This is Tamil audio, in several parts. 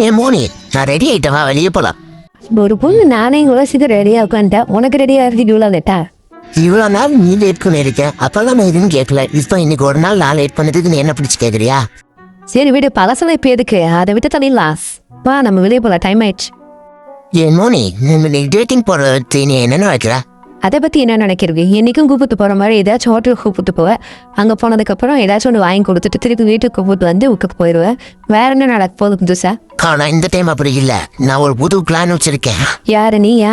ஏன் மோனி, நான் ரெடி ஆயிட்டவா, வெளியே போலாம். ஒரு பொண்ணு நானே யோசிக்க ரெடியா உட்காந்துட்டேன். உனக்கு ரெடியா இருக்கு இவ்வளோ லேட்டா? இவ்வளோ நாள் நீ லேட் பண்ணி இருக்கேன், அப்பெல்லாம் நான் எதுவும் கேட்கல. இப்போ இன்னைக்கு ஒரு நாள் நான் லேட் பண்ணதுக்கு நீ என்ன பிடிச்சி கேட்குறியா? சரி விடு, பழசெல்லாம் இப்போ எதுக்கு? அதை விட்டு தண்ணி லாஸ். வா நம்ம வெளியே போகலாம், டைம் ஆயிடுச்சு. ஏன் மோனி, நீ டேட்டிங் போகிறது நீ என்னென்ன வைக்கிற? அதை பற்றி என்ன நினைக்கிறது? என்றைக்கும் கூப்பிட்டு போகிற மாதிரி ஏதாச்சும் ஹோட்டலுக்கு கூப்பிட்டு போவேன். அங்கே போனதுக்கப்புறம் ஏதாச்சும் ஒன்று வாங்கி கொடுத்துட்டு திருப்பி வீட்டுக்கு கூப்பிட்டு வந்து உட்காந்து போயிடுவேன். வேற என்ன நடக்க போகுது புதுசா? ஆனால் இந்த டைம் அப்படி இல்லை, நான் ஒரு புது பிளான் வச்சிருக்கேன். யாரு நீயா?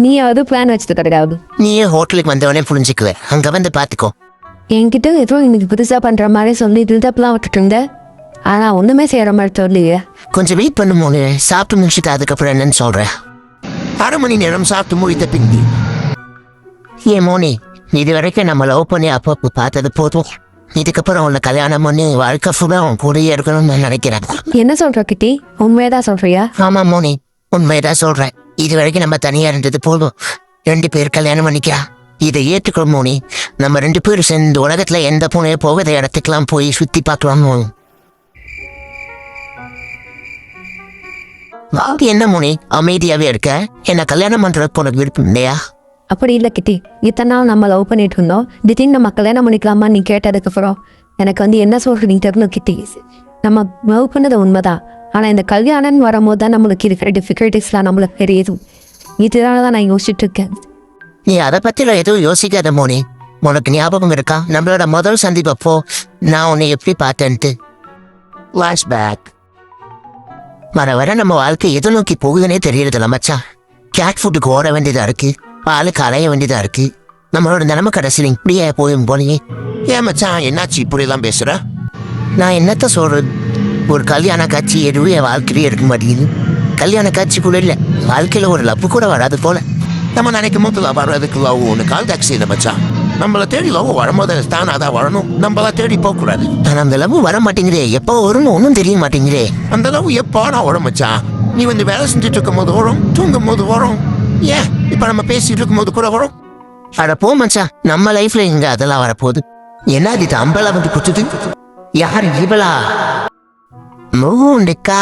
நீயாவது பிளான் வச்சுட்டு கிடையாது. நீயே ஹோட்டலுக்கு வந்தவனே புரிஞ்சுக்குவேன், அங்கே வந்து பார்த்துக்கோ. என்கிட்ட ஏதோ இன்னைக்கு புதுசாக பண்ணுற மாதிரி சொல்லி திருத்தப்பெல்லாம் விட்டுட்டு இருந்தேன். ஆனால் ஒன்றுமே செய்கிற மாதிரி சொல்லலையே. கொஞ்சம் வெயிட் பண்ணுமோனு, சாப்பிட்டு முடிச்சுட்டு அதுக்கப்புறம் என்னன்னு சொல்கிறேன். 1/2 மணி நேரம் சாப்பிட்டு முடித்த பிந்தி. ஏன் மோனி, இது வரைக்கும் நம்ம லவ் பண்ணி அப்பப்போ பார்த்தது போதும். இதுக்கப்புறம் உன்னை கல்யாணம் பண்ணி வாழ்க்கை ஃபுல்லாக உன் கூடயே இருக்கணும்னு நான் நினைக்கிறேன். என்ன சொல்கிற கிட்டி? உண்மையதான் சொல்கிறியா? ஆமாம் மோனி, உண்மையதான் சொல்கிறேன். இது வரைக்கும் நம்ம தனியாக இருந்தது போதும், 2 பேர் கல்யாணம் பண்ணிக்கா. இதை ஏற்றுக்கோ மோனி. நம்ம 2 பேரும் சேர்ந்து உலகத்தில் எந்த பூனையோ போகாத இடத்துக்கெல்லாம் போய் சுற்றி பார்க்கலாம். வாங்க. என்ன மோனி அமைதியாகவே இருக்க? என்ன கல்யாணம் பண்ணுறதுக்கு உனக்கு விருப்பம் இல்லையா? அப்படி இல்லை கிட்டி, இத்தனை நாள் நம்ம லவ் பண்ணிட்டு இருந்தோம். திடீர்னு நம்ம கல்யாணம் பண்ணிக்கலாமா நீ கேட்டதுக்கப்புறம் எனக்கு என்ன சொல்கிற நீ தெரியணும் கிட்டி. நம்ம லவ் பண்ணது உண்மைதான், ஆனால் இந்த கல்யாணம் வரும்போது தான் நம்மளுக்கு இருக்கிற டிஃபிகல்ட்டிஸ்லாம் நம்மளுக்கு தெரியுது. இதனால தான் நான் யோசிச்சுட்டு இருக்கேன். நீ அதை பற்றிலாம் எதுவும் யோசிக்காத மோனி. உனக்கு ஞாபகம் இருக்கா நம்மளோட முதல் சந்திப்பப்போ நான் உன்னை எப்படி பார்த்தேன்ட்டு? ஃப்ளாஷ்பேக். வர நம்ம வாழ்க்கை எதை நோக்கி போகுதுன்னே தெரியறதில்ல மச்சான். கேட் ஃபுட்டுக்கு ஓட வேண்டியதாக இருக்கு, பாலுக்கு அலைய வேண்டியதாக இருக்கு. நம்மளோட நிலைமை கடைசியில் இப்படியே போயும் போனீங்க. ஏன் மச்சான் என்னாச்சு இப்படியெல்லாம் பேசுகிற? நான் என்னத்த சொல்கிறது, ஒரு கல்யாண காட்சி எதுவும் என் வாழ்க்கையிலே இருக்க மாட்டேங்குது. கல்யாண காட்சி கூட இல்லை, வாழ்க்கையில் ஒரு லவ் கூட வராது போல. நம்ம நினைக்கும் போது வர்றதுக்கு லவ் ஒன்று கால் டாக்ஸி இல்லை மச்சான். நம்மளை தேடி லவ் வரும்போது தான் அதான் வரணும், நம்மளா தேடி போகக்கூடாது. ஆனால் அந்த லவ் வர மாட்டேங்குதே, எப்போ வரும்னு ஒன்றும் தெரிய மாட்டேங்குதே. அந்த லவ் எப்போ நான் வரும் மச்சான்? நீ வந்து வேலை செஞ்சுட்டு இருக்கும் போது வரும், தூங்கும் போது வரும், ஏன் இப்போ நம்ம பேசிட்டு இருக்கும் போது கூட வரும். அட போ மச்சான், நம்ம லைஃப்ல இங்க அதெல்லாம் வரப்போகுது. என்ன இது அம்பலா வந்து குத்துது? யார் இவளா? மூண்டுக்கா